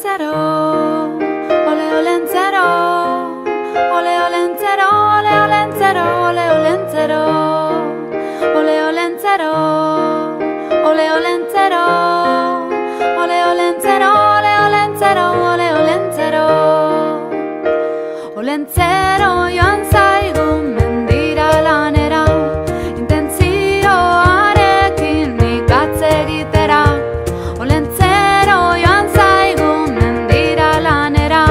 olentzero, ole olentzero, ole olentzero, ole olentzero, ole olentzero, ole olentzero, ole olentzero, ole olentzero, ole olentzero, ole olentzero, olentzero joan zaigu mendira lanera, intentzioarekin ikatze egitera. Olentzero joan zaigu mendira lanera,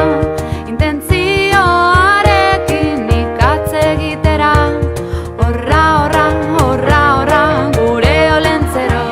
intentzioarekin ikatze egitera. Horra, horra, horra, horra, gure olentzero.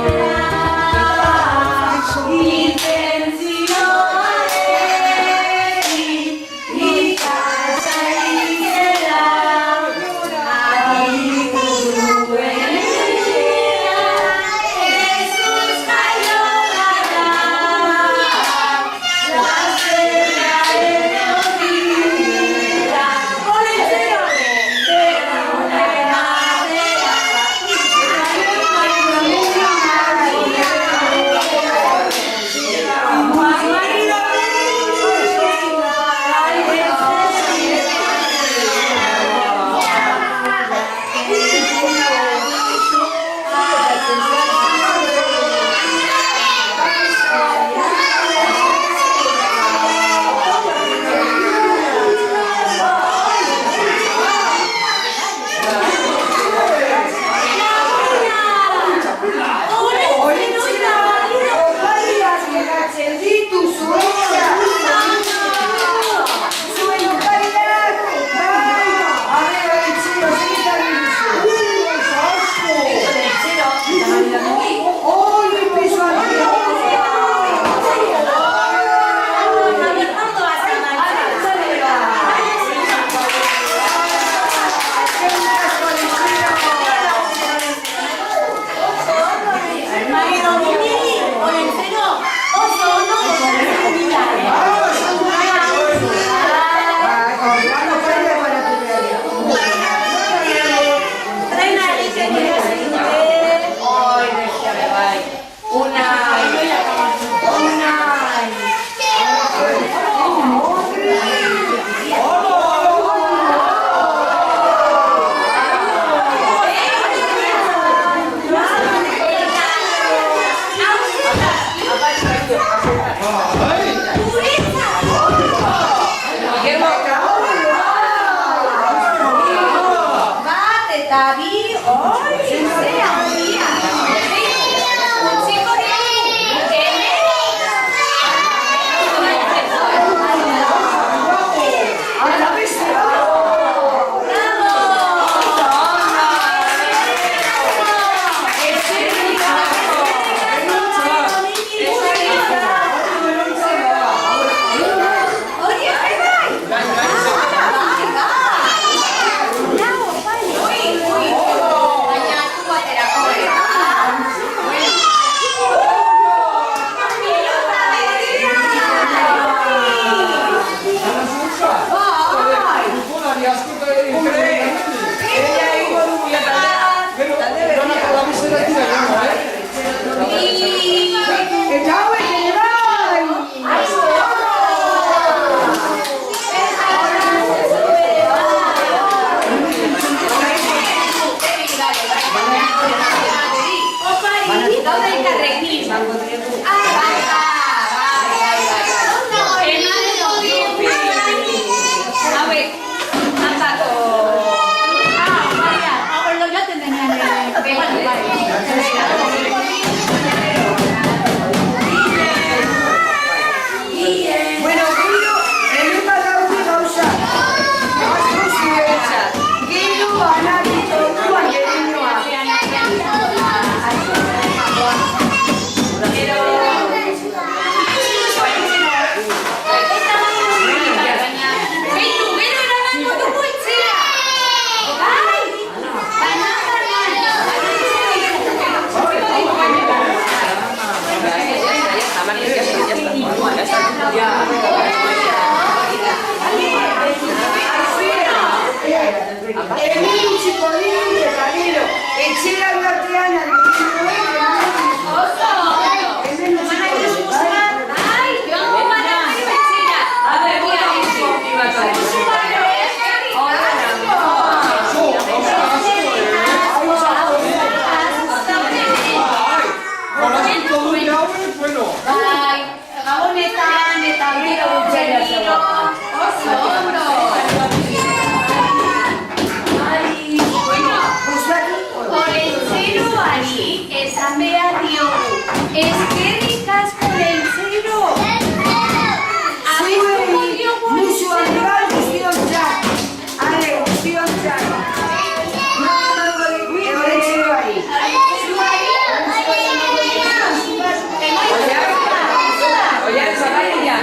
honetan eta gero berriro. Oso ondo. Olentzeroari esan behar diogu. Eskerrik asko Olentzero. Abestuko diogu guztiontzat. Ale, guztiontzat. Olentzeroari. Oian zabatia.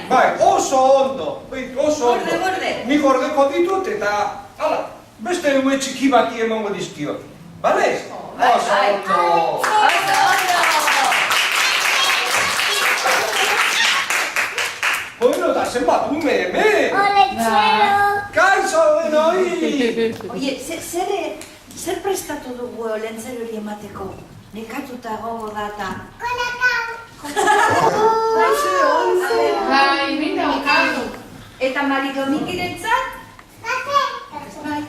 Bai, oso ondo. Nik gordeko ditut eta, hala, beste ume txiki bati emango dizkiot. Bale? Oso ondo. Bueno, da zenbat ume hemen. Kaixo, denoi. Oie, zer prestatu dugu Olentzerori emateko? Nekatuta gogo data. Bai, minda okatu. Eta Maridomikirentzat?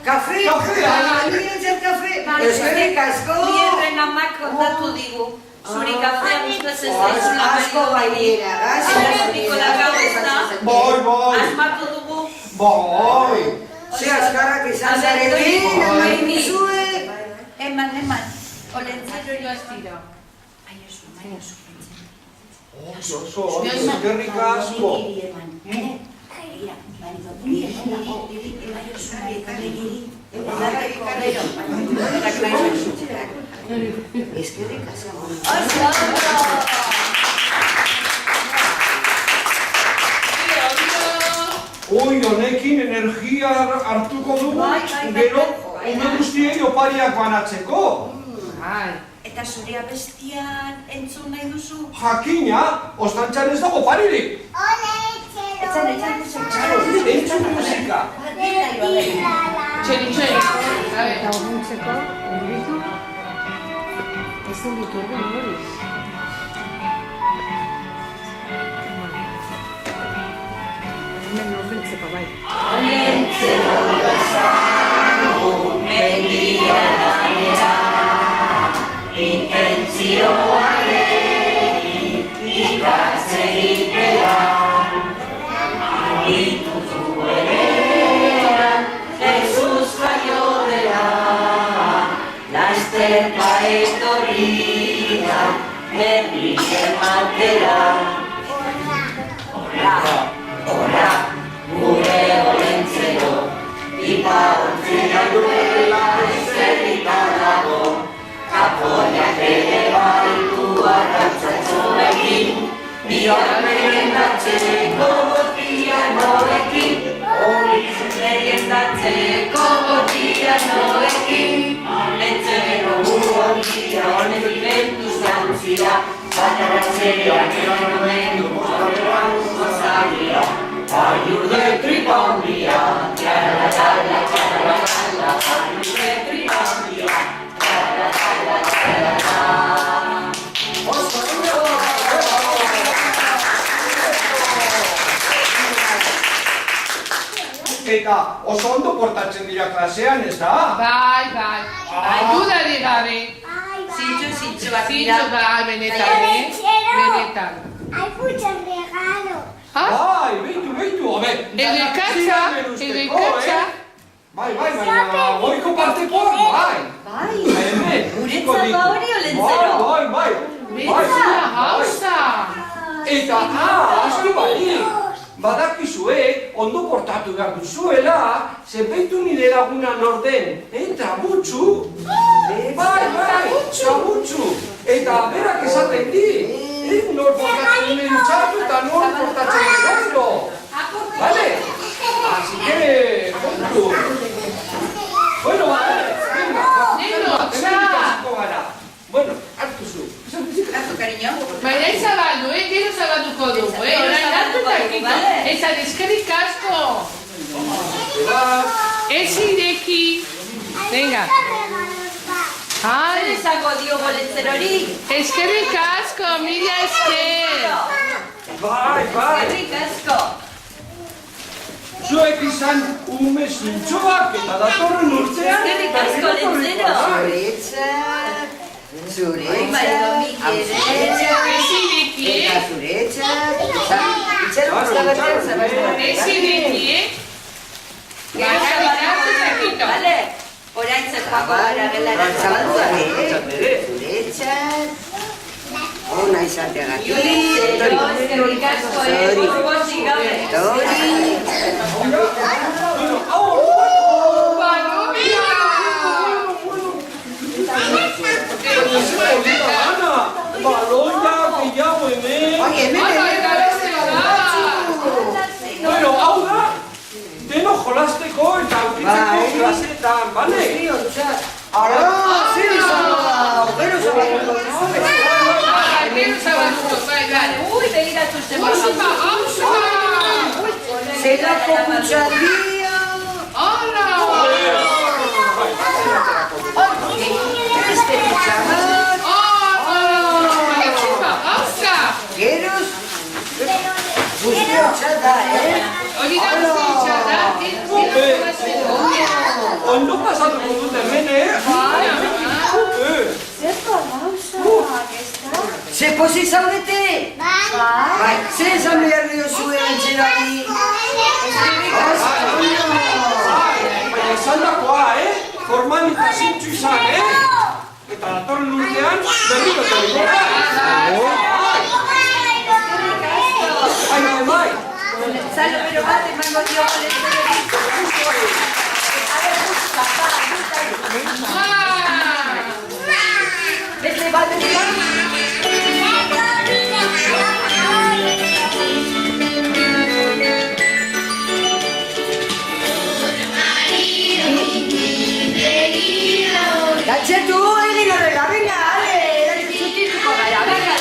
Kafe! Maridomikirentzat kafe! Eskerrik asko! Bierren amak kontatu digu. Zuri kafea guztaz ez daizula asko bainera, Nikola gau ez da. Bai. Asmatu dugu. Bai. Ze askarrak izan zarekin, eman dizue. Eman. Olentzero Astiro. Oso, eskerrik asko. Eskerrik asko. Oi, honekin energia hartuko dugu, gero, ume guztiei opariak banatzeko. Eta zure abestian entzun nahi duzu? Jakina, ostantzan ez dago oparirik. Entzun musika. Txeri. Eta urruntzeko, urritu, ezin ditu egun hori. Hemen urruntzeko, bai. Olentzero bezan, mendia danera, intentzioaren ikatzegitera, dituzu erean, Jesus jaio dela, lasterka etorria, berri ematera. Horra, gure Olentzero, ipa ontzera duela ezerrita dago, kapoiak ere baitu arrantzatzuekin, biak meriendatzeko botianoekin, meriendatzeko botianoekin, Olentzero buruantzia, honetik bentu zantzira, bataratzea eronoen guztorrean gozagia, ayur de tripa hundia, txarra-tala, ayur de tripa hundia, txarra-tala. Eta oso ondo portatzen dira klasean, ez da? Bai. Ayudari gabe. Zintxu zintzoak Zintzo da, benetan, benetan. Hay muchos regalos. Ah, Bai, beitu, hobe. Edekatza. Bai, baina, goiko partekoak, bai. Bai, Hemen, guretzat ba hori Olentzero. Bai. Bezala gauza. Eta, astu bai, badakizue, ondo portatu behar duzuela, zenbeitu nire laguna norden, Trabutxu. Bai, Trabutxu. Eta berak esaten di, nor portatzen nire txatu eta nor portatzen nire ondo. Vale? Así que, puntu. Bueno, vale, venga. Neno, txa. Bueno, hartu zu. Hartu, cariño. Baina ez zabaldu, gero zabalduko dugu, orain hartu eta kito. Ezan eskerrik asko. Ez ireki. Venga. Zer esango dio Olentzerori? Eskerrik asko, mila esker. Bai. Eskerrik asko. Zuek izan ume zintxoak eta datorren urtean. Eskerrik asko, Olentzero. Zuretzat, Marido Mikel. Ez ireki, eta zuretzat, itxero guztabatzen zabatzen. Ez ireki, bakarrik hartu eta kito. Vale. Orain zerpako gara gelara zabaltzea. Zuretzat, ona izateagatik. Olentzero, eskerrik asko, gozik gabe. Tori. Baloia gehiago hemen. Oye, Bueno, hau da, deno jolasteko eta aurkitzeko klaseetan, bale? Ara, zer izan da, gero zabalduko. Gero zabalduko, bai. Ui, begiratu Musika, hausa! Zelako kutxaldia. Hala! Beste kutxamat. Musika, hausa! Geroz, guztiotxa da, Hori da guztiotxa da, Ondo pasatuko dut hemen, Ze pozik zaudete? Bai, ze esan behar dio zuen antzerari? Baina izan dakoa, formalita zintxu izan, Eta datorren urtean, berriro etorriko da. Bai. Zalo, pero bat emango dio Olentzerori. Beste bat Gatxetu, egin horrela, venga, ale, zutituko gara, venga,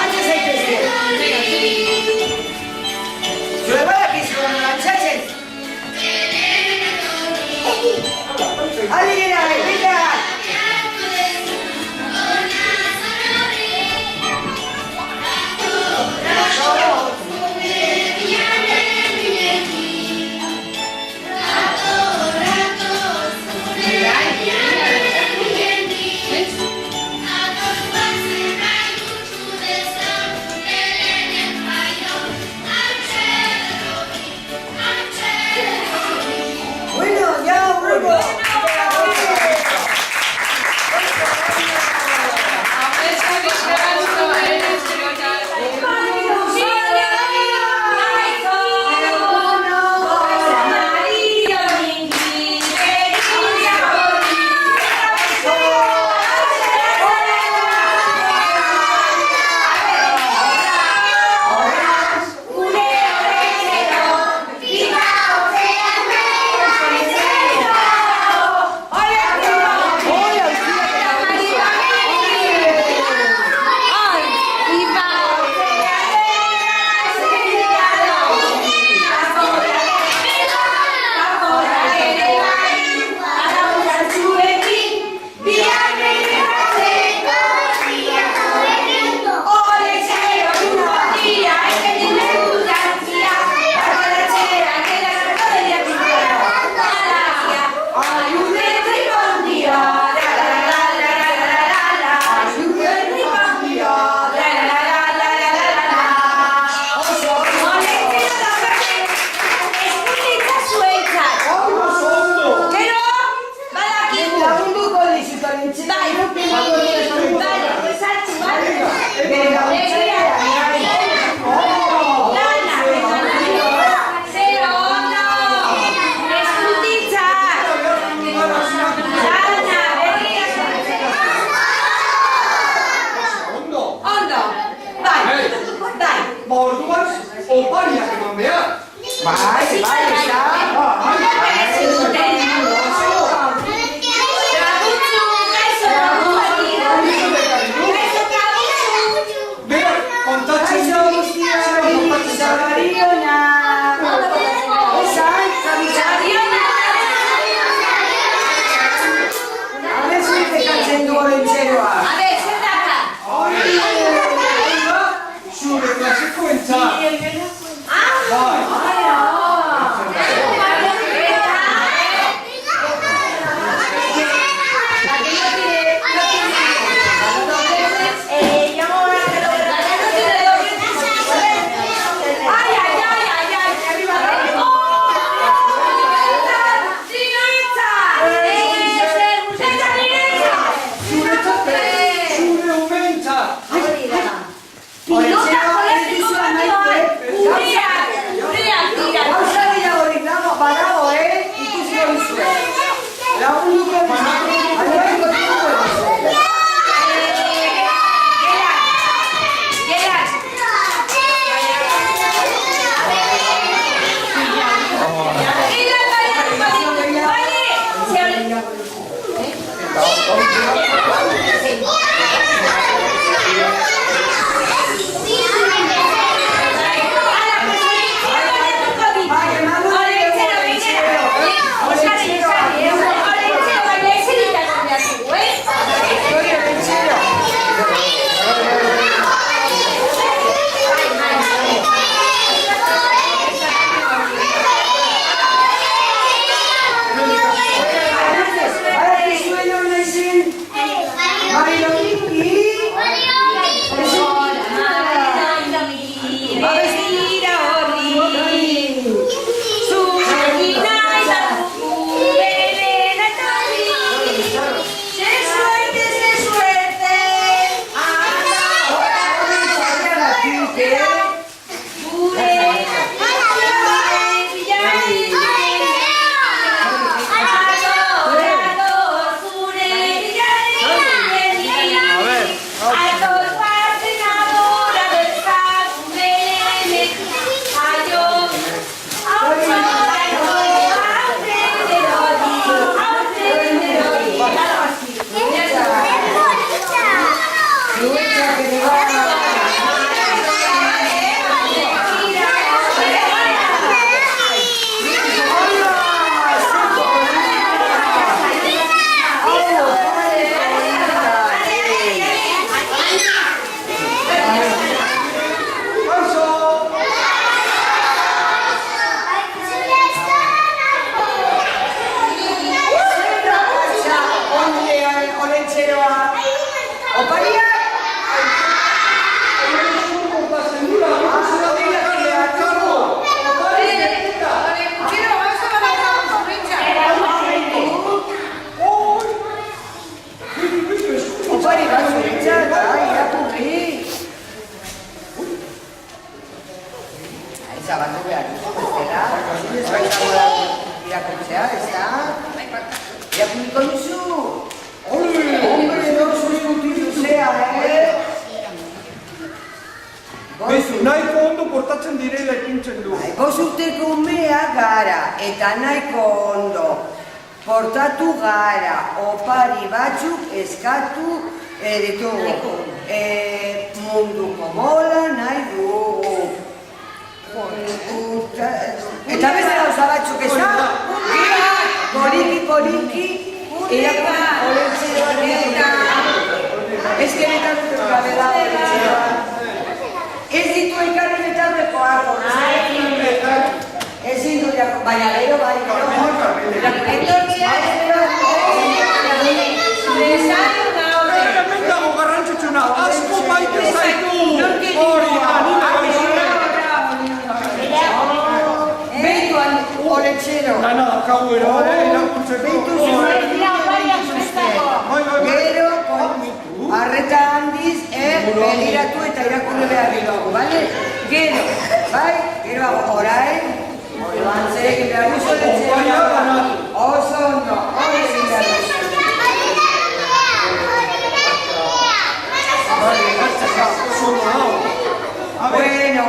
antza zaitezke. Zure badak izan, antzatzen. Ale, gara, venga. orduan, opariak eman behar. Bai, está. Behar, kontatzen Zabariona. zure klaseko entzat. Bai. Nahiko ondo portatzen direla ipintzen du. Bosturteko umeak gara eta nahiko ondo portatu gara, opari batzuk eskatu ditugu. Munduko mola nahi dugu. Eta beste gauza batzuk ez da? Poliki, irakurri olentzeroan eta eskenetan dut gabe da olentzeroan. Ez ditu ekarri betarreko hartu, ez ditu jako, baina gero bai, etortzea Hemen dago garrantzitsuna, asko maite zaitu! Hori, anime gaizure! Beitu olentxero. Nana dakagu ero, irakurtzeko. Gero, arreta handiz, begiratu eta irakurri behar dugu, bale? Gero, bai? Gero, orain, orduan zerekin behar duzu olentxero. Oso ondo, hori behar duzu. Bueno,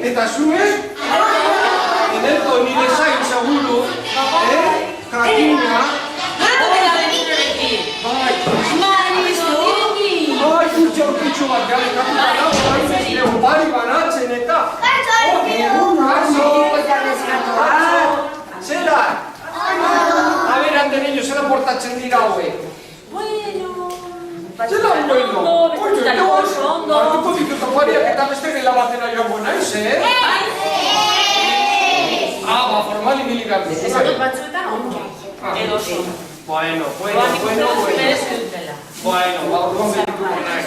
Eta zuek, edo nire zain seguru, kakina. Bai, kutxo bat gale kapitala, bari banatzen eta. Zela? Aber, andereño, zela portatzen dira hauek. Zela bueno. Hartuko ditut opariak eta beste gela batera joango naiz, ba, formal ibilikak. Esatut batzuetan ongi. Edo son. Bueno. Bueno, ba, orduan behituko naiz.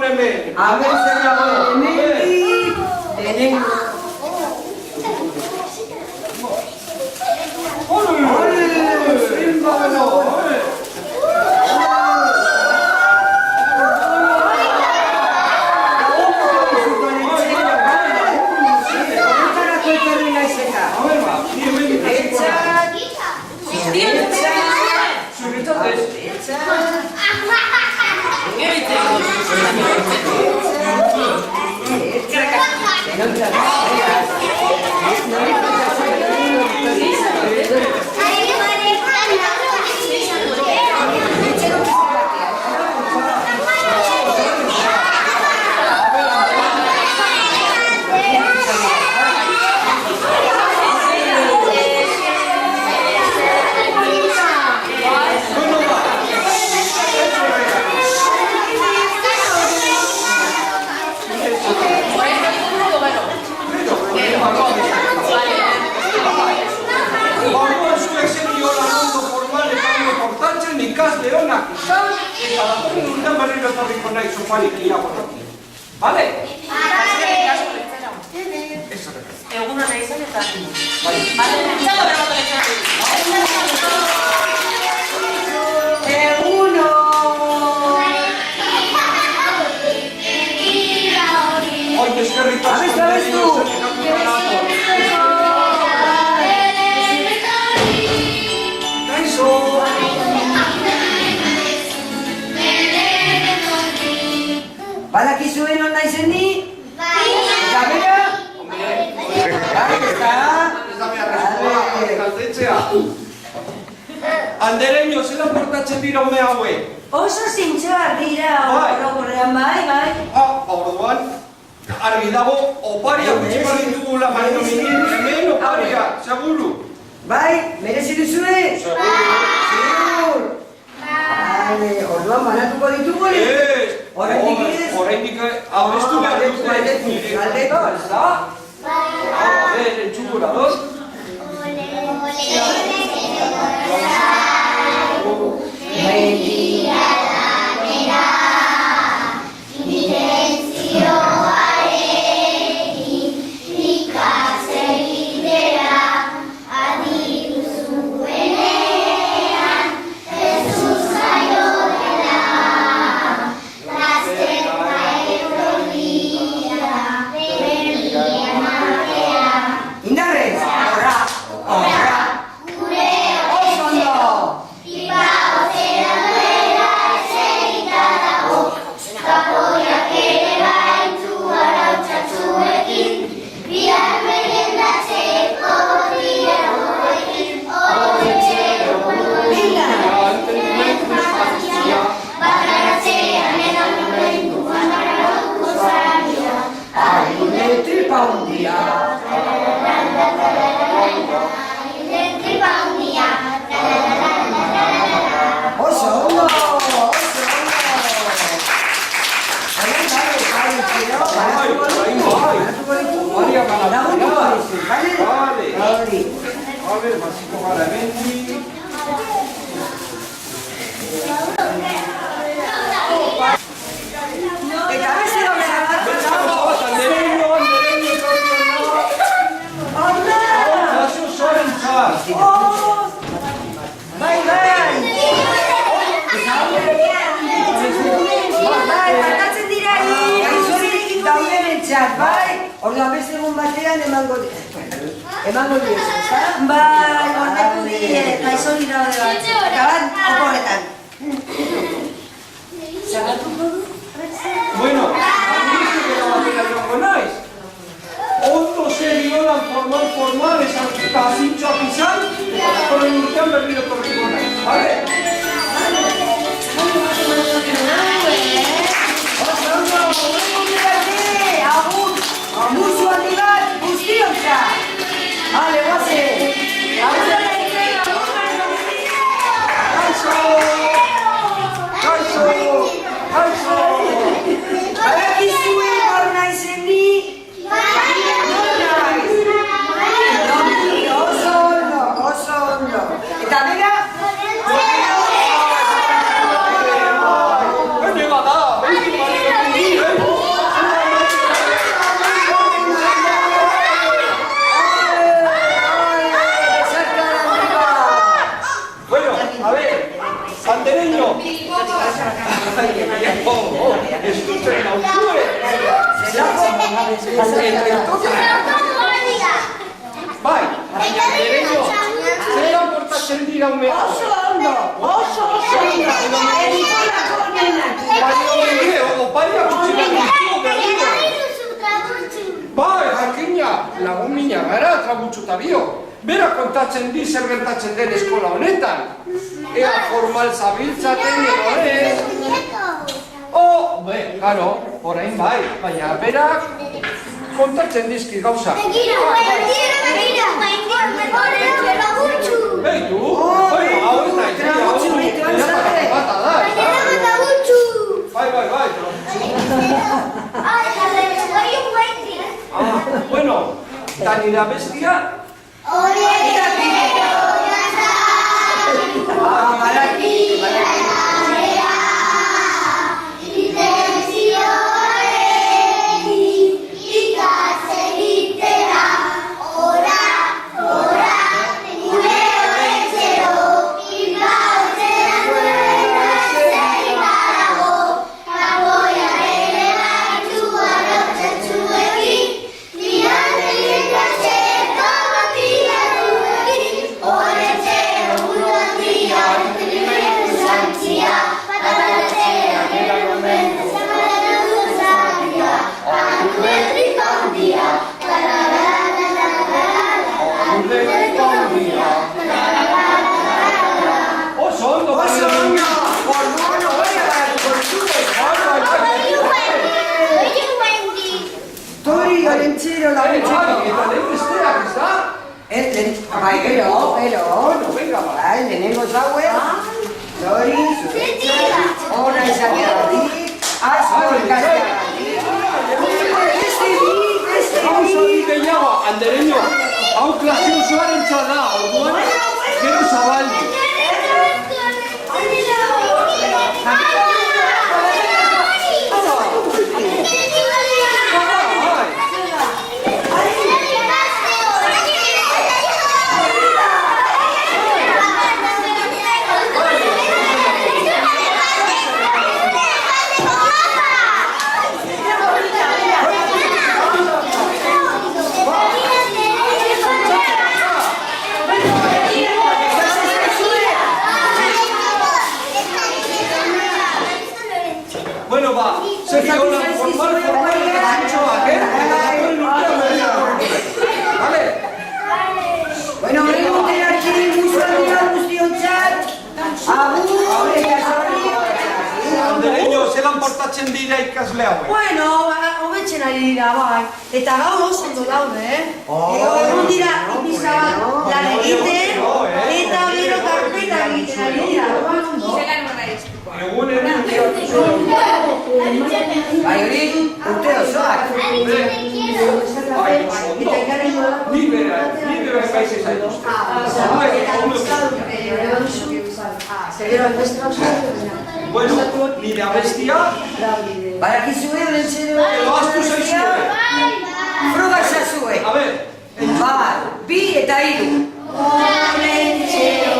hemen? Hemen zer dagoen, hemendik, lehenengo. Vale? Eguna nahi zen eta... Txalo berabatu lezen. Eguno! Oi, eskerrik asko. Abestu! Kaixo! Badakizuen hon naizen ni? Eta bera? Andereño, zelan portatzen dira ume haue? Oso zintzoak dira, orokorrean bai. Orduan, argi dago, oparia gutxi balin dugula baino minin, hemen oparia, seguru? Bai, merezi duzue? Segur! Orduan banatuko ditugu hori? Ez! Oraindik ez? Oraindik abestu behar dute. Galdeko, ez da? Entzugura, dos? Indarrez! Horra! Oso ondo! Tripa un dia! Oso ondo! A ver, vasiko gara hemendik. Eta beste gauza bat! Andereño, Onda! Oso zorentzat! Bai! Barkatzen dira gaixorik daudenentzat, bai? Orduan beste egun batean emango diozu, ezta? Bai, ordeku die, gaixorik daude bat. Eta bat, oporretan. Zagatuko du? Bueno, administriketa batera joango naiz. Ondo serioan formal esan eta zintxoak izan, eta datorren urtean berriro torriko naiz, bale? Oso ondo! Agur! Musu handi bat guztiontzat! Ale, guazen! Agur! Kaixo! Ez duten nauzue. Bai, Andereño, zelan portatzen dira ume? Oso ondo. Edikolako nenak. Opaia gutxi bai, jakina, lagun mina gara, trabutxu eta bio. Bera kontatzen di zer gertatzen den eskola honetan. Ea formal zabiltzaten edo ez. Garo, orain bai, baina berak kontatzen dizki gauza. Begira, Beitu, hau ez da, bai. Bueno, eta nire bestia? Olentzero laguntzeko. Eta lehen besteak, ez da? Bai, gero. Bai, lehenengo zauen. Dori, zuretzat, ona izateagatik, asko ikasteagatik. Beste bi. Gehiago, Andereño, hau klase osoaren txada, orduan, gero zabaldi. Bueno, vengo de aquí, musualidad, guztiontzat. Agur, Andereño, zelan portatzen dira ikasle hauek? Bueno, hobetzen ari dira, bai. Eta gaur oso ondo daude, egon dira ipizabal lan egiten, eta gero karpeta egiten ari dira. Egun egin bai hori, urte osoak. Ni bera ekaize zaituzte. Bueno, nire abestia, Badakizue, Olentzero, edo astu zaizue. froga zazue. A ber, Bat, bi eta hiru. Olentzero,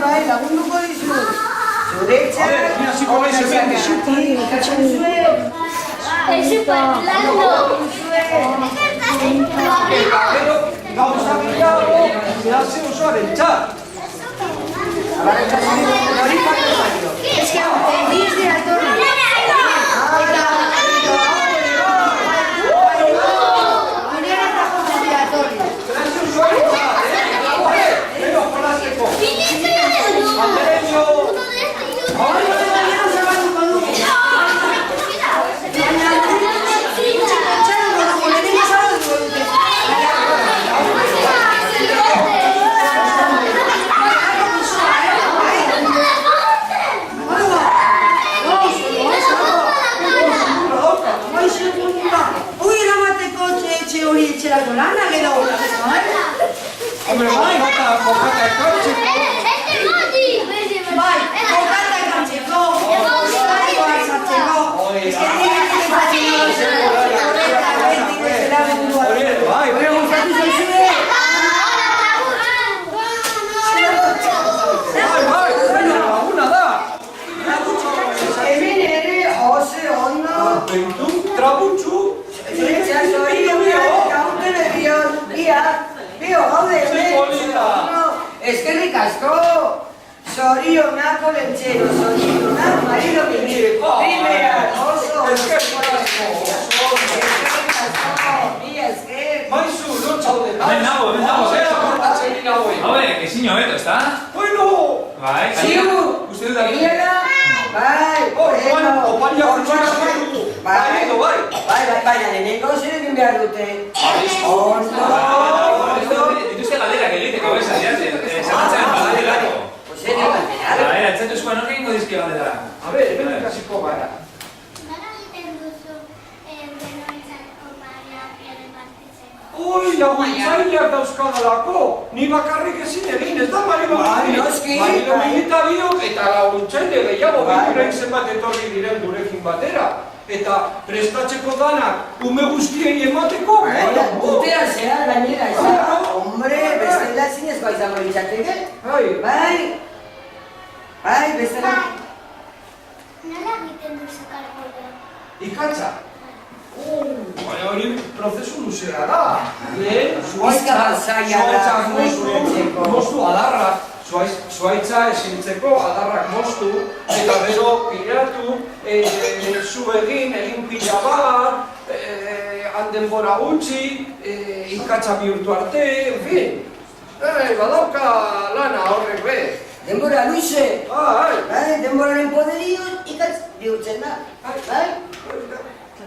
bai, lagunduko dizu. Zuretzat, ona izateagatik, ikatzen zuen. Eta gero, gauza gehiago, zehazio osoaren txat. Es que diz de atorri. Zehazio osoaren txat, Gero, jolazteko. Andereño. Etxerako lana gero Hombre, bai, bokata ekartzeko. bai, bokata ekartzeko, bokatiko hartzatzeko. Ez que Bai, gustatu zaizue? laguna da. Hemen ere oso ondo. Bentun, trabutxu. Zuretzea Bio, gaude, eskerrik asko, zorionako lentzero, zorionak marido bine, primera, oso, eskerrik asko, mila esker. Maizu, non txaude. Hemen nago. Zera portatzen dira hoy. Hauek, ezin hobeto, ezta? Bueno. Bai, Ziu, uste dut da. egiera, bai, Oparia kurtsuak dut. Bai, baina lehenengo zer egin behar dute. Ondo. Dituzte galderak egiteko, esatzen galderako. Entzatu eskuan horri ingo dizki galdera. A ver, hemen ikasiko gara. Oi, laguntzaileak dauzkadalako, ni bakarrik ezin egin, ez da Marilo Minita biok eta laguntzaile gehiago binturain zenbat etorri diren gurekin batera. Eta prestatzeko danak ume guztiei emateko. Urtea zehar gainera, hombre, bestela zinez baizango litzateke. Bai, bestela. Nola egiten duzu karboia? Ikatza. Baina hori prozesu luzea da. Zuaitzak moztu adarrak, zuaitza esintzeko adarrak moztu, eta gero piratu, zu egin pila bat, handenbora gutxi, ikatza bihurtu arte, en fin. Badauka lana horrek be. Denbora luze. Bai. Denboraren poderio ikatz bihurtzen da. Bai.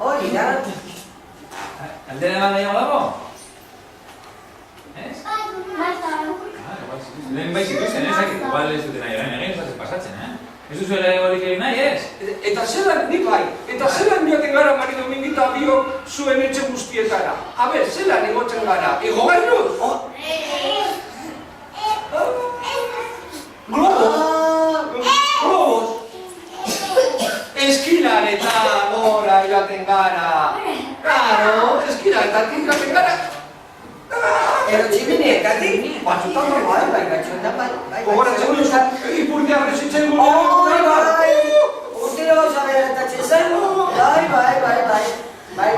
Hori da. Aldera bat nahiago dago? Ez? Lehen bai zituzten, igual ez duten nahi orain egin, ez pasatzen, Ez duzu horik egin nahi, ez? Eta zelan nik bai, eta zelan joaten gara Marido Minita biok zuen etxe guztietara. A ber, zelan igotzen gara, igo gainuz? Globos! Eskilan eta gora joaten gara. Claro, eskilanetatik joaten gara. Ero txibineetatik, batzutan normal, bai, batzutan bai. Gogoratzen duzu, ipurdia rezitzen gure. Urtero gauza beratatzen zen, bai.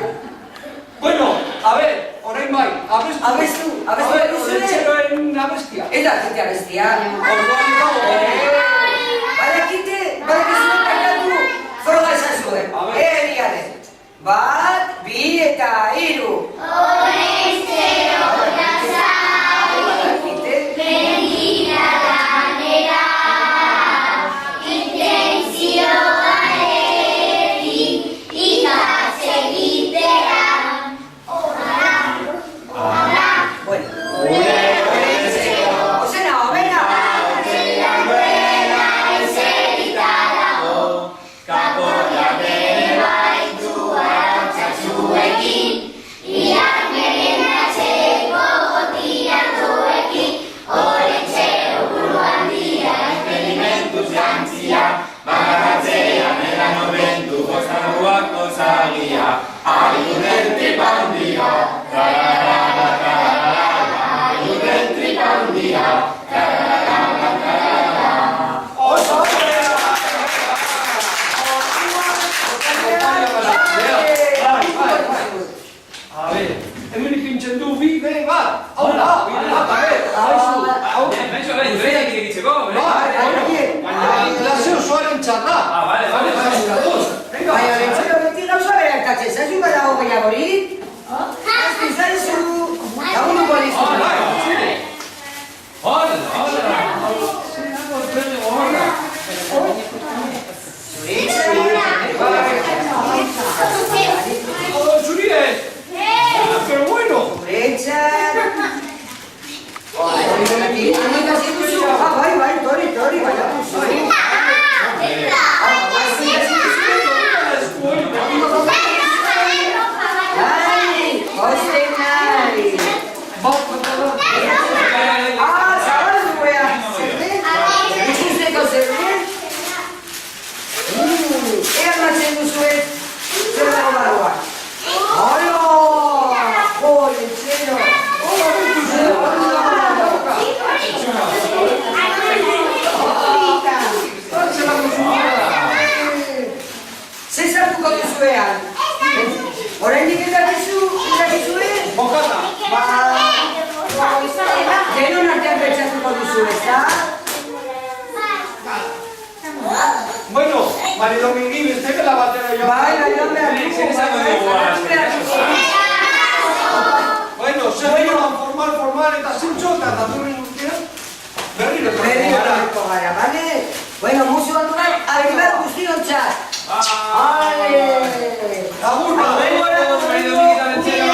Bueno, a ver, orain bai, abestu. Abestu Lentzeroen abestia. Eta kite abestia. Orduan dago. Badakite kantatu, froga esan zuen. Egiare. 1, 2 eta 3. Mari Domingi, bestekela batera joan. Bai, joan behar dugu. Zer esango dugu Bueno, serioan formal eta zintxo eta datorren urtean berriro etorriko gara, bale? Bueno, musio handuan, arribar guztiontzat. Ale! Agur, Mari Domingi eta Bentzero.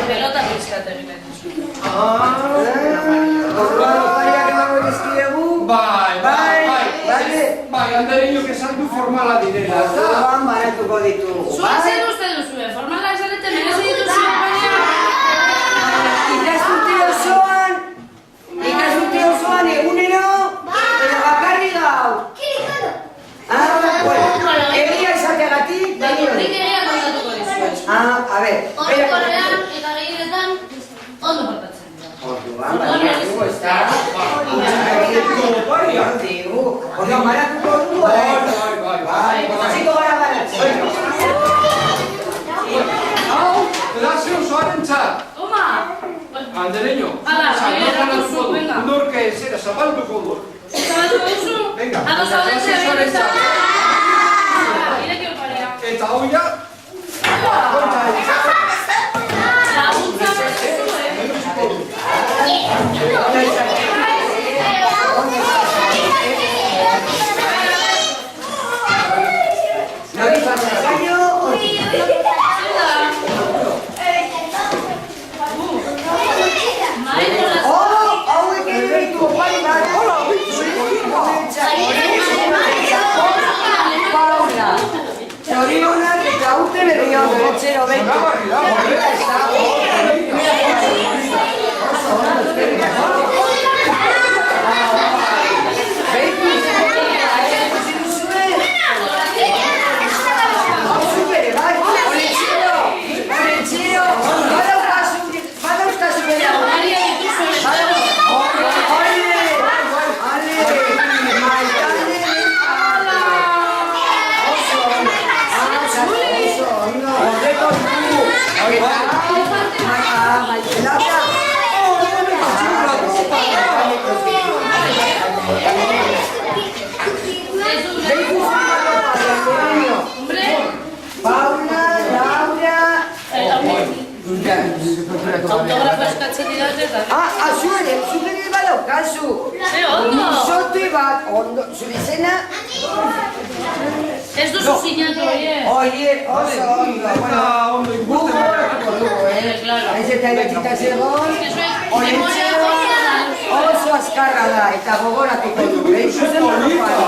Pelota pizkat egiten duzu. Bai, andereñok esan du formala direla. Orduan baratuko ditugu. Zuek zer uste duzue, formala esarete merezi dituzu baina... Ikasturte osoan egunero eta bakarri gau. Egia izateagatik, Nik egia kontatuko dizuet. a ver. Orokorrean eta gehienetan ondo portatzen dira. Orduan baratuko ez da. Orduan baratuko dugu, Bai. Hasiko gara baratzen. Hau, pedazio osoaren txat. Toma! Andereño, Hala, duzu, venga. Norke zera zabalduko du. Zabatuko duzu? Venga. Ado zabatzea Pedazio osoaren txat. Irekio parea. Eta hau ja, Laguntza duzu, Nori zaino, hauek ere ditu opari bat. Paula, zorionak eta urte berri hon, etxero betu. autografo eskatzen didate eta... Zure badaukazu. Ondo! Sote bat, ondo, zure izena? Ez duzu sinatu, Oie, oso ondo. ondo Gugoratuko dugu, Claro. Ez eta idatxita zegoen, Memoria oso azkarra da, eta gogoratuko dugu. Zuzen modukoa.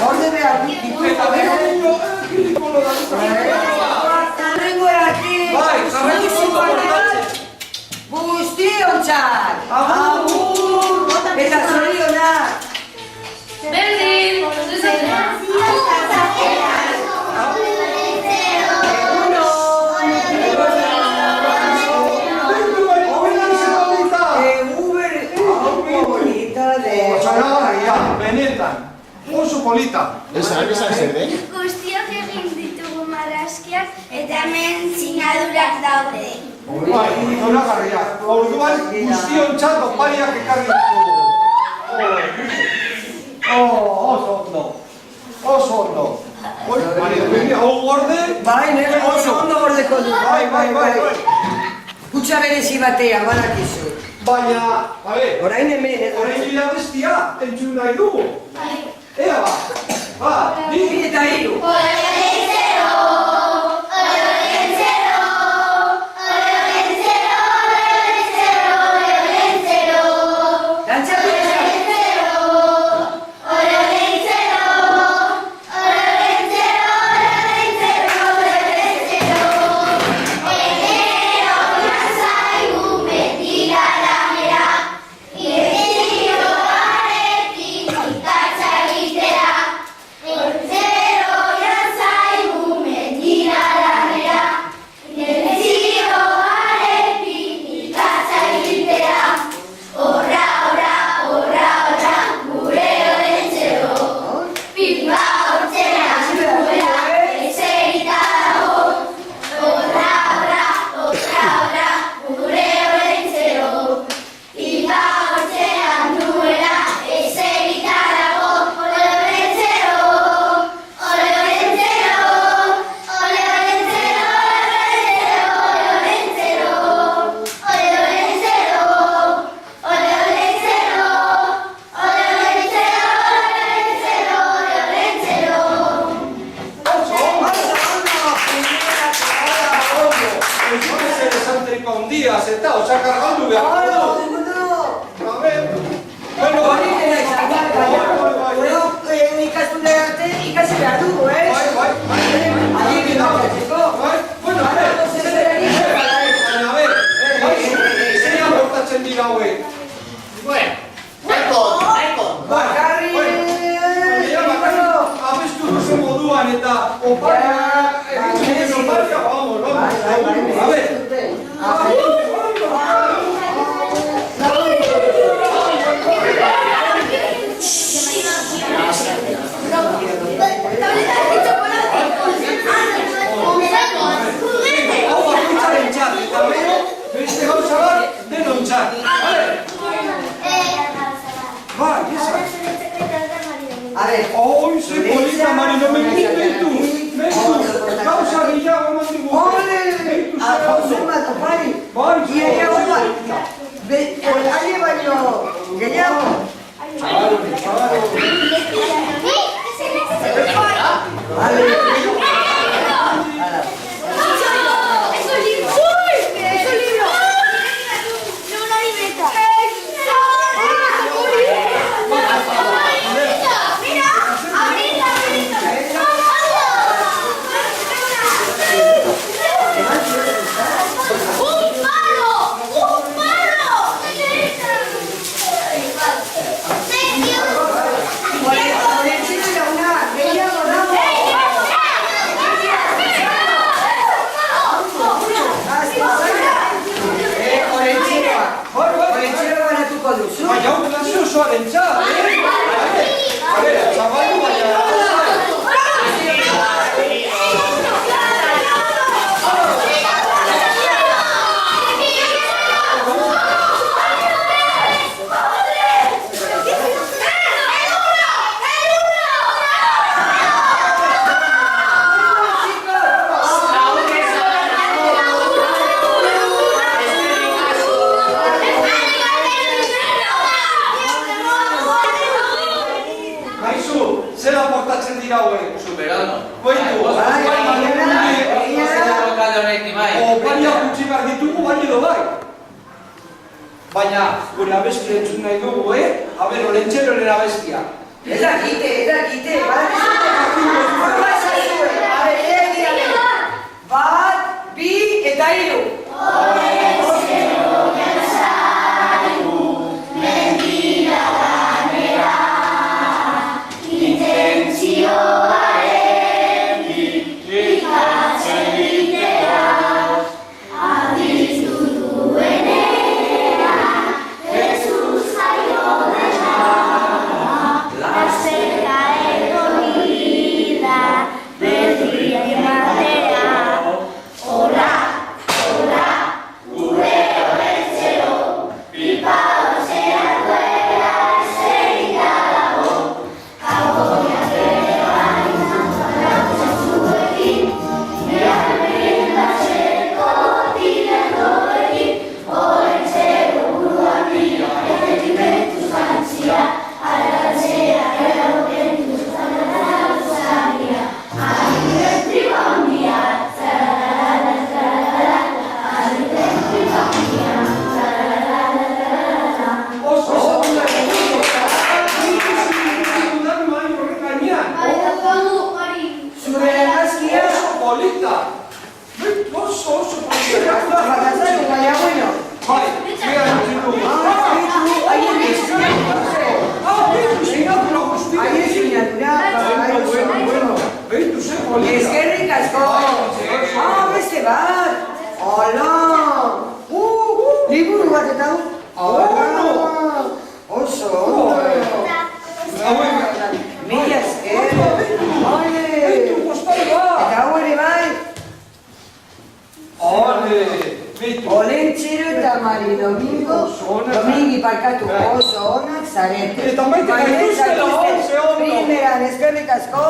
Gorde behar dituko behar. Horrengo erati. Bai, jarraitu Guztiontzat. Agur. Eta zorionak. Berdin! Benetan, oso polita. Guztiok egin ditugu marrazkiak eta hemen sinadurak daude. Bai, zoragarria. Orduan guztiontzat opariak ekarri ditugu. Oso ondo. Oso ondo. Mari Domingo, hau gorde? Bai, nire oso ondo gordeko du. Bai. Kutsa berezi batean, badakizu. Baina, Orain hemen, orain gila bestia, entzun nahi dugu. Ea ba, bi eta hiru. Cerca de comida, bat! Hola! Liburu bat eta du? Oso! Mila esker! Eta hau ere bai! Olentzero eta Mari Domingo, Domingi parkatu oso onak zarete. Eta maite gaituztela oso ondo. Primeran, eskerrik asko.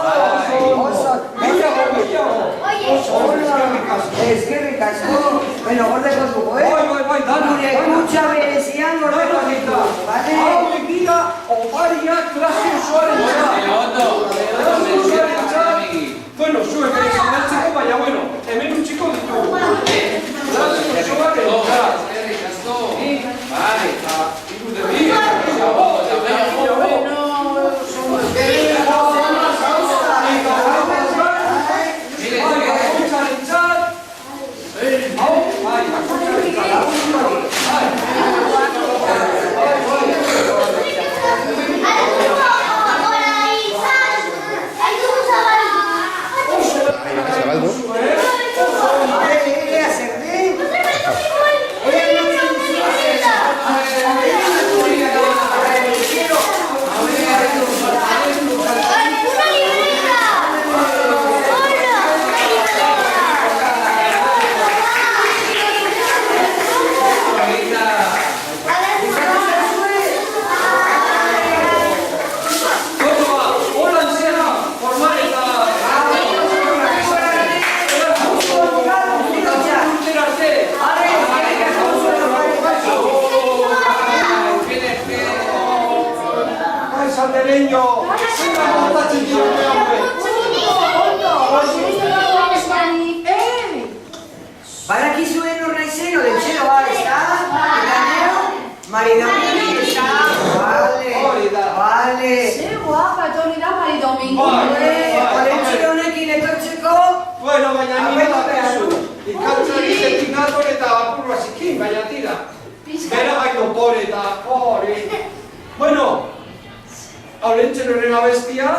Oso. Eskerrik asko. Bueno, gordeko dugu, Bai, dana. Gure kutsa berezian gordeko dugu. Hauek dira, opariak klase osoaren Bueno, zuek ere zindatzeko, baina, hemen utxiko ditugu. Klase osoaren Barakizuen hor naizen, olentxeroa, ezta? Eta nero, Maridomingi, ezta? Vale. Zer guapa etorri da Mari Domingo. Olentxero honekin etortzeko? Bueno, baina nire dakizu. Ikantzari zetik nator eta apurua zikin, baina tira. Bera baino pore eta pore. Bueno, olentxeroren abestia,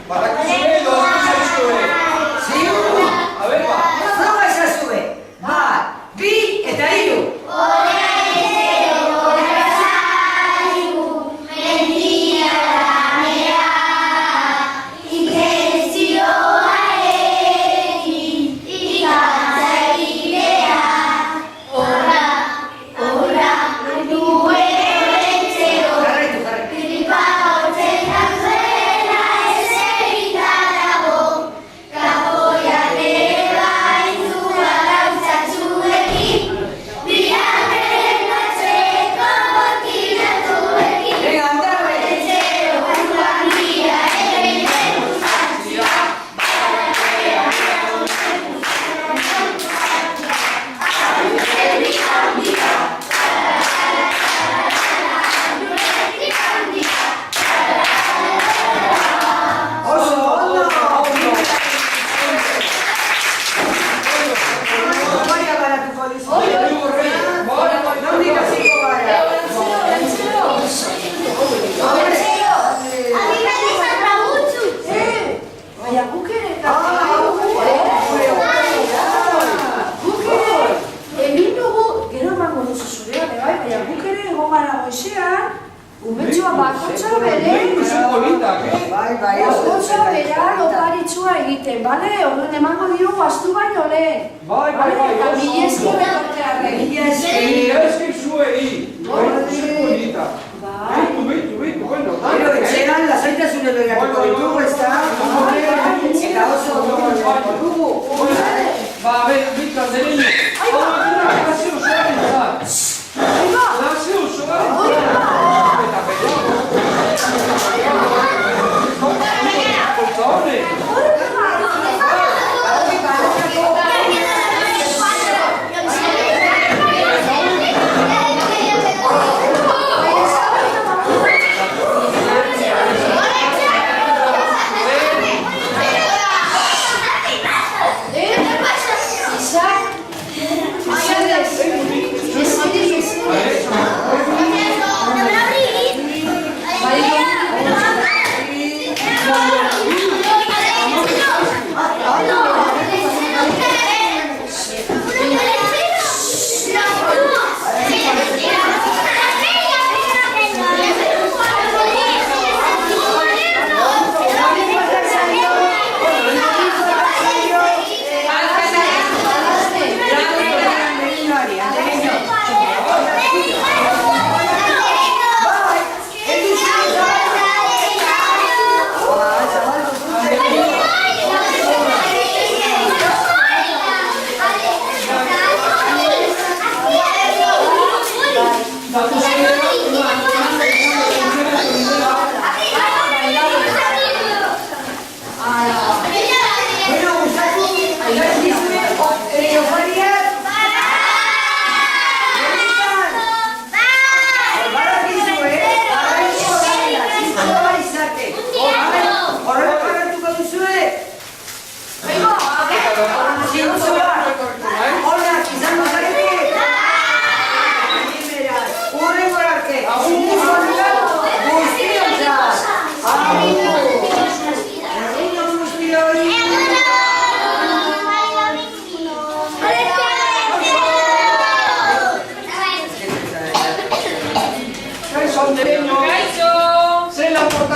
barakizue edo zaizue. Ziur! A ver, ba. Zoga ezazue! Bat, bi eta hiru!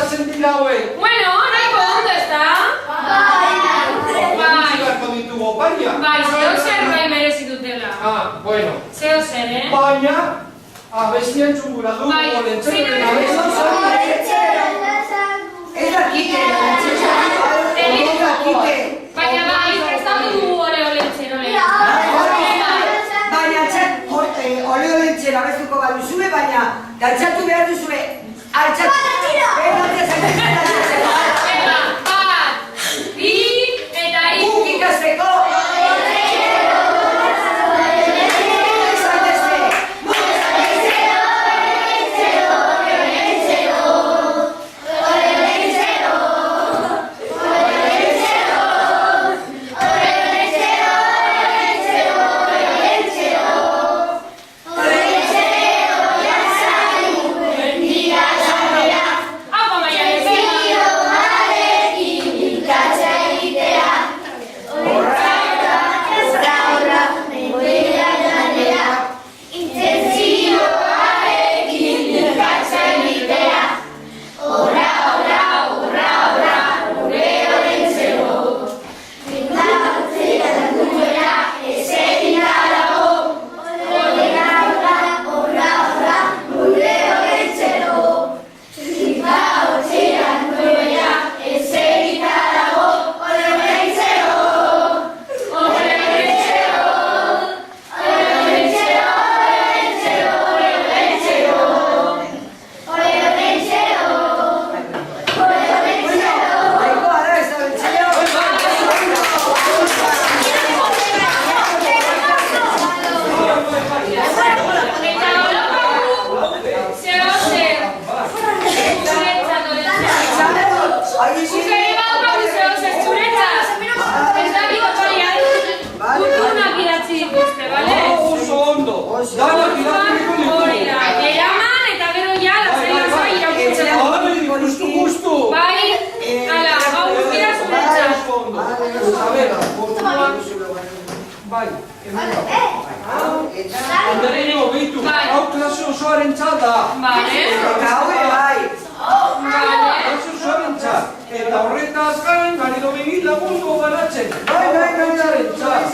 pasatzen dira hauek? Bueno, nahiko ondo, ezta? Ikusi beharko ditugu oparia. Bai, zeo zer bai merezi dutela. Bueno. Zeo zer, Baina, abestia entzungura du, Bai, olentzeren bai. Ez dakite, Baina bai, prestatu dugu ole-olentzero lehen. baina ole-olentzen abestuko baduzue, baina dantzatu behar duzue. Altxatu! Venga, bat, bi, eta hiru. Guk ikasteko! Apa, Maialen, venga. Bai, ondorengo behitu, hau klase osoaren txata. Eta hauek bai. Klase osoaren txat. Eta horretaz gain, garido begit lagungo garatzen. Bai, txat.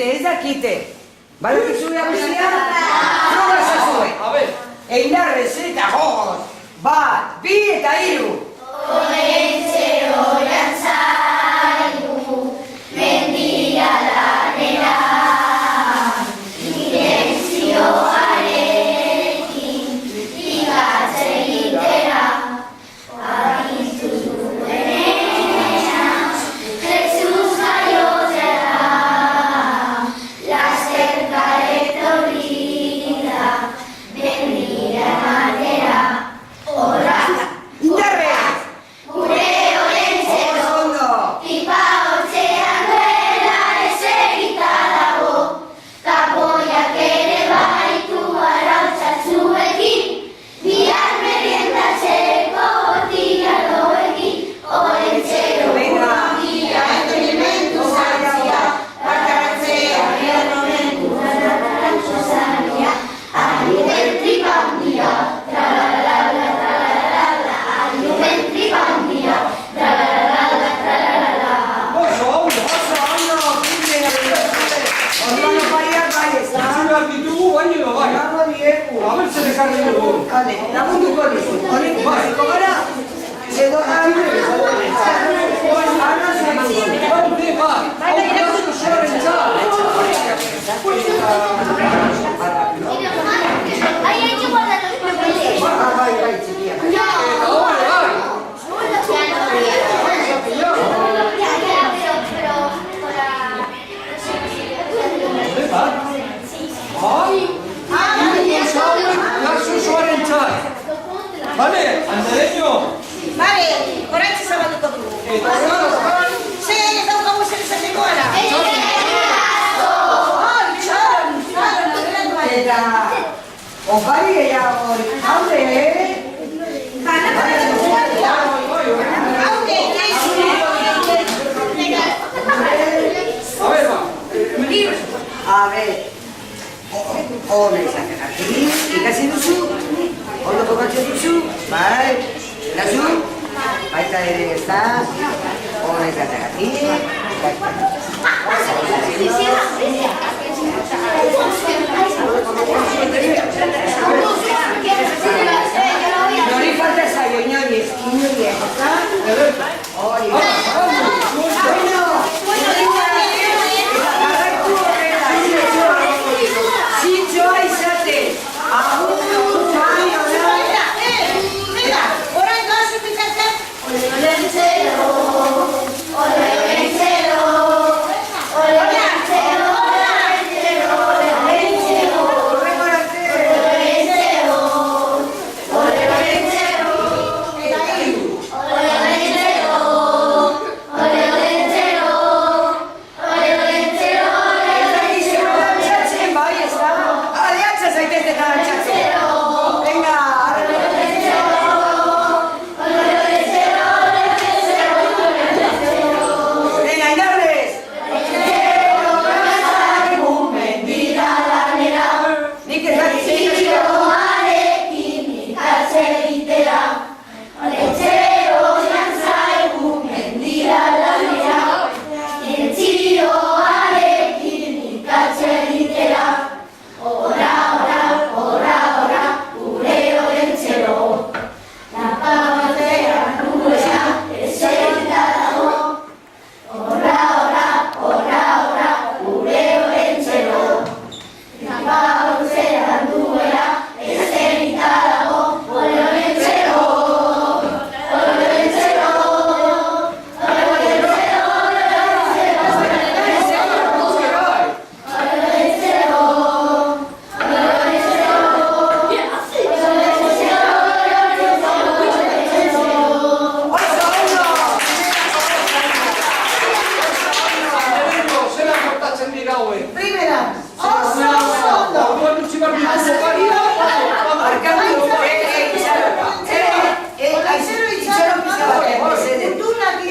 Ez dakite. Bale, zure abestia? Proba zazue. Einarrez eta gogoz. Bat, bi eta hiru. Olentzero jantzaigu, mendira lanera, direzioarekin, ikatze egitera, agintu duenean, Jesus jaiotzera, lasterka etorri da, mendira lanera, horra. Indarre! dugu. Kale, lagunduko dizu. Honek ikasiko gara, edo hambre bezala. Haude bat, hau gazko soaren txar. Ahí hay que guardar los papeles. Bai, txikia. Eta hori, bai. Haude bat. Bai, gazko soaren txar. Bale, andereño. Bale, oraintxe zabalduko dugu. Eta gara, Ze ez daukagu zer izateko ara. Eta, opari gehiago, haude, a ver, ba. A ver, hone izategatik, ikasi duzu, ondo kokatzen duzu, bai, dazu, baita ere ez da, hone izategatik, nori falta zaio, inori ez, ezta? Hori, zintzoa izate, agur, Orain gazu bizatzen.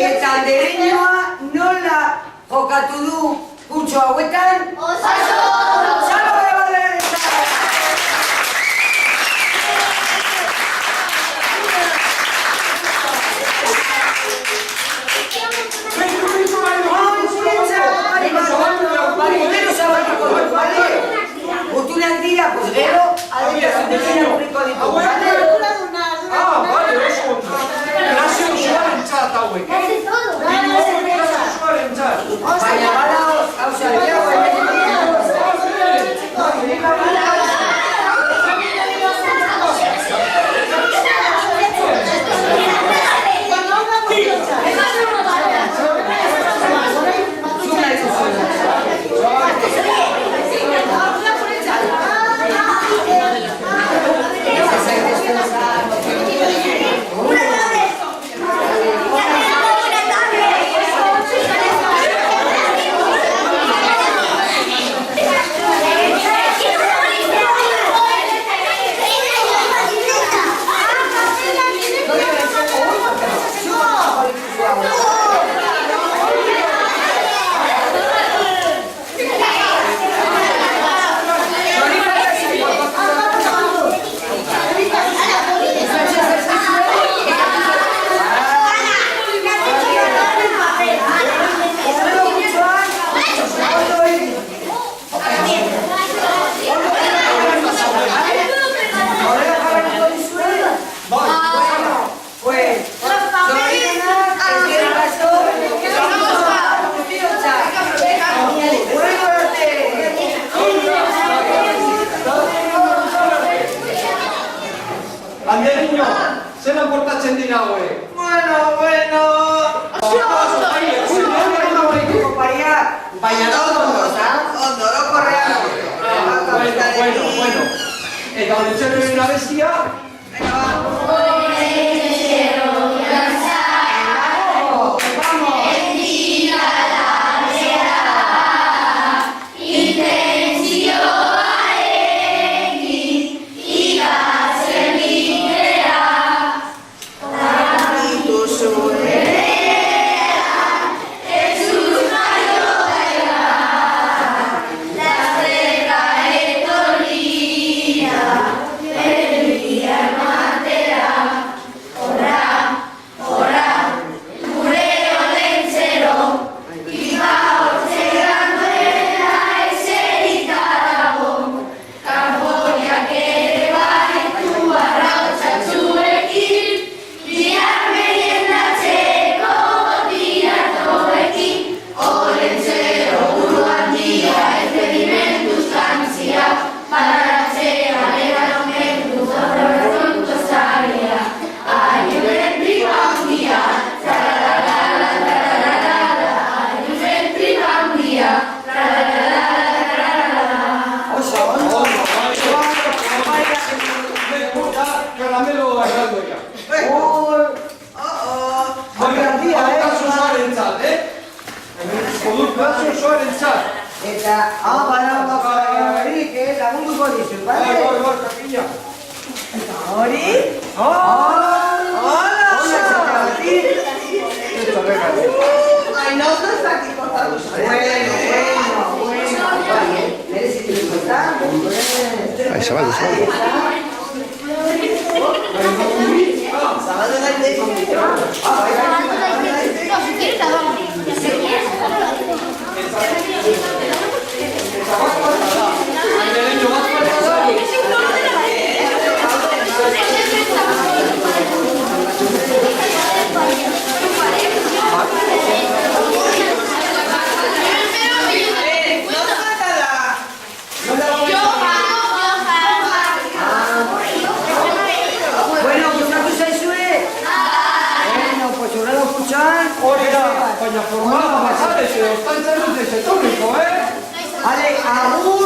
Eta andereñoa nola jokatu du kutxo hauetan? Salgo de Badalena! Gutunak dira, pues gero, aldera publiko ditu. Bale, oso ondo. Grazio osoaren txat hauek, Grazio osoaren txat. Baina bada gauza gehiago. Baina ondo, ondo, orokorrean ondo. Bueno. Eta Olentzerroren abestia? Venga, va. Eta, hori, lagunduko dizu, bale? Hori? Hola! Ai, no te está aquí cortando. Bueno. Merecitu disfrutar. Ahí, zabaldu. Zabaldu daite. No, si quieres la damos. Baina formala bazare, edo ostantzaruz desetorriko, Ale, agur,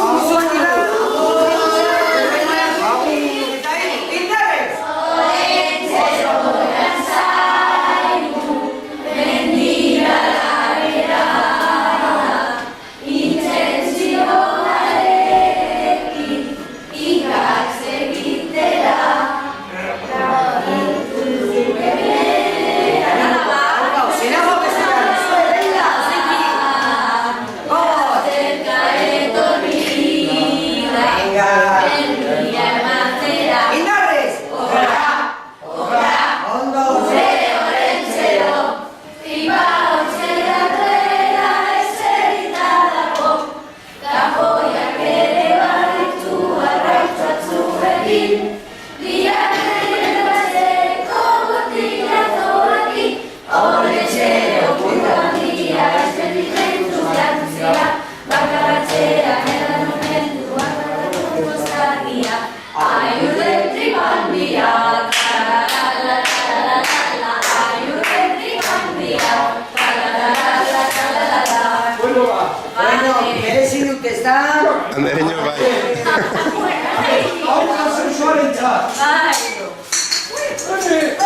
Andereño, bai. hau da sensualentzat. Hey,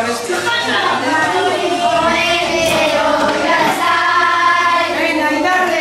abestia. Venga, indarreko!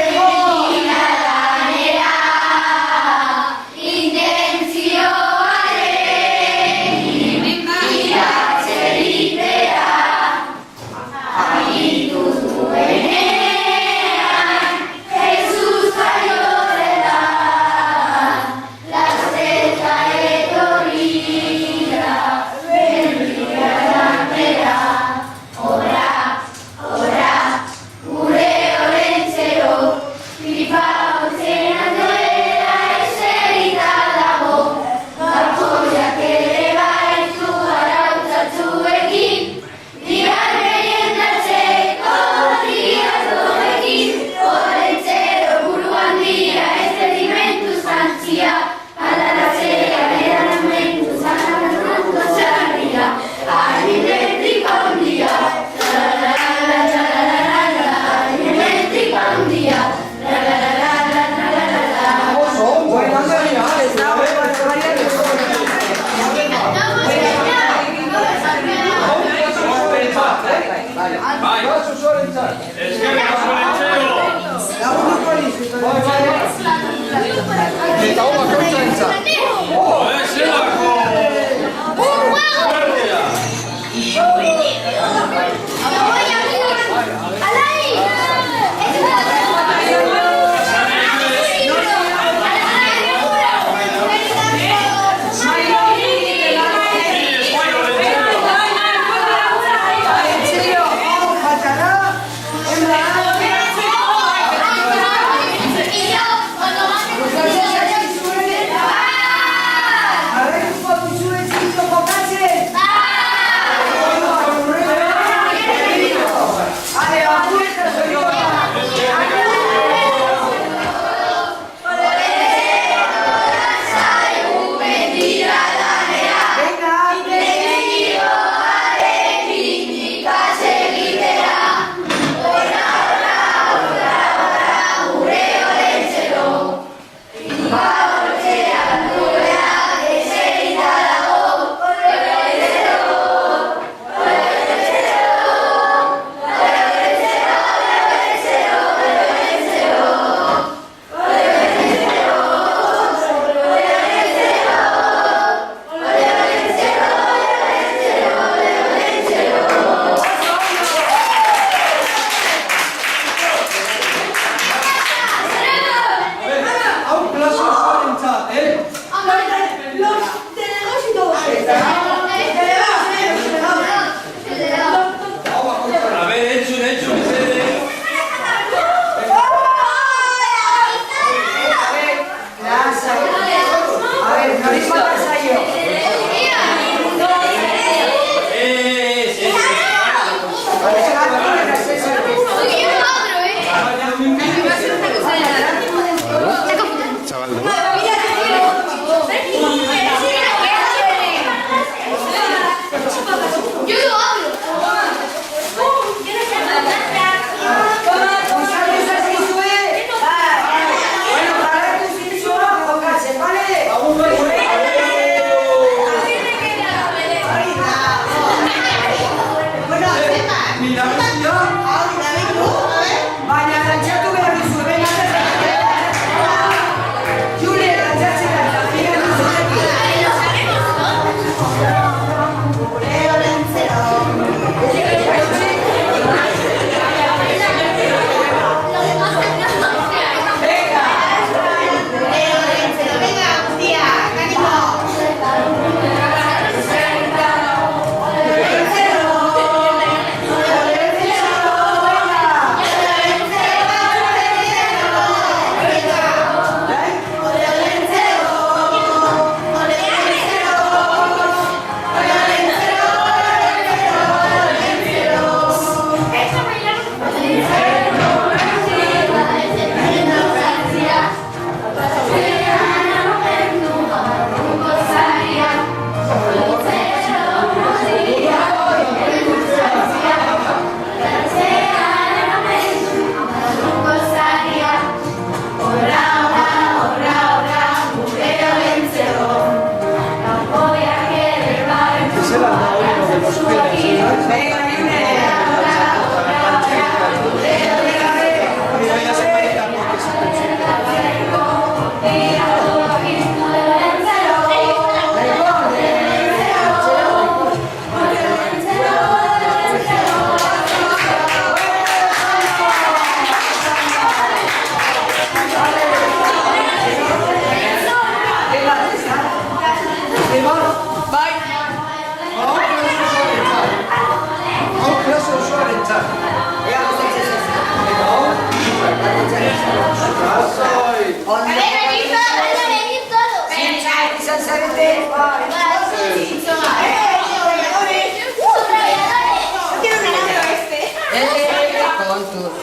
ditut.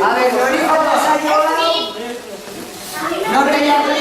A ver, hori jota zaioa. Norte jarri.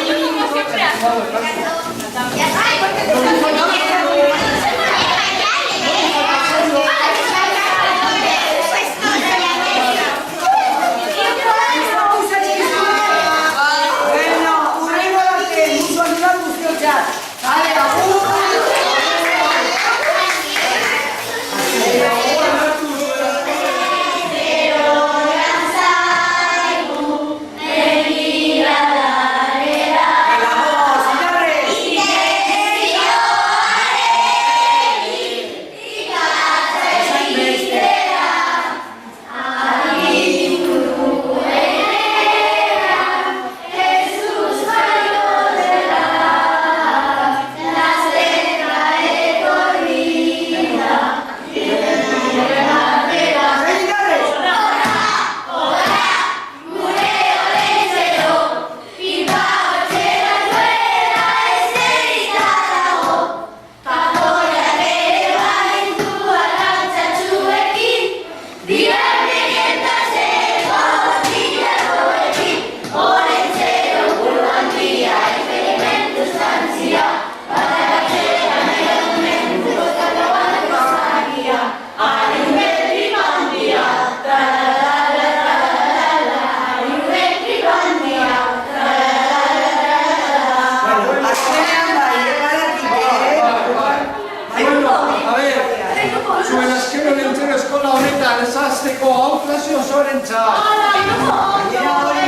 Esazteko hau klase osorentzat. Gainera hori.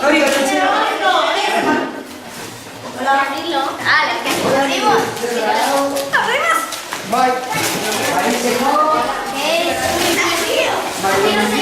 Hori gaitxera. Hola, Marilo. ¿Qué hacemos? ¿Abrimos? Bai. Baitzeko. ¿Qué es?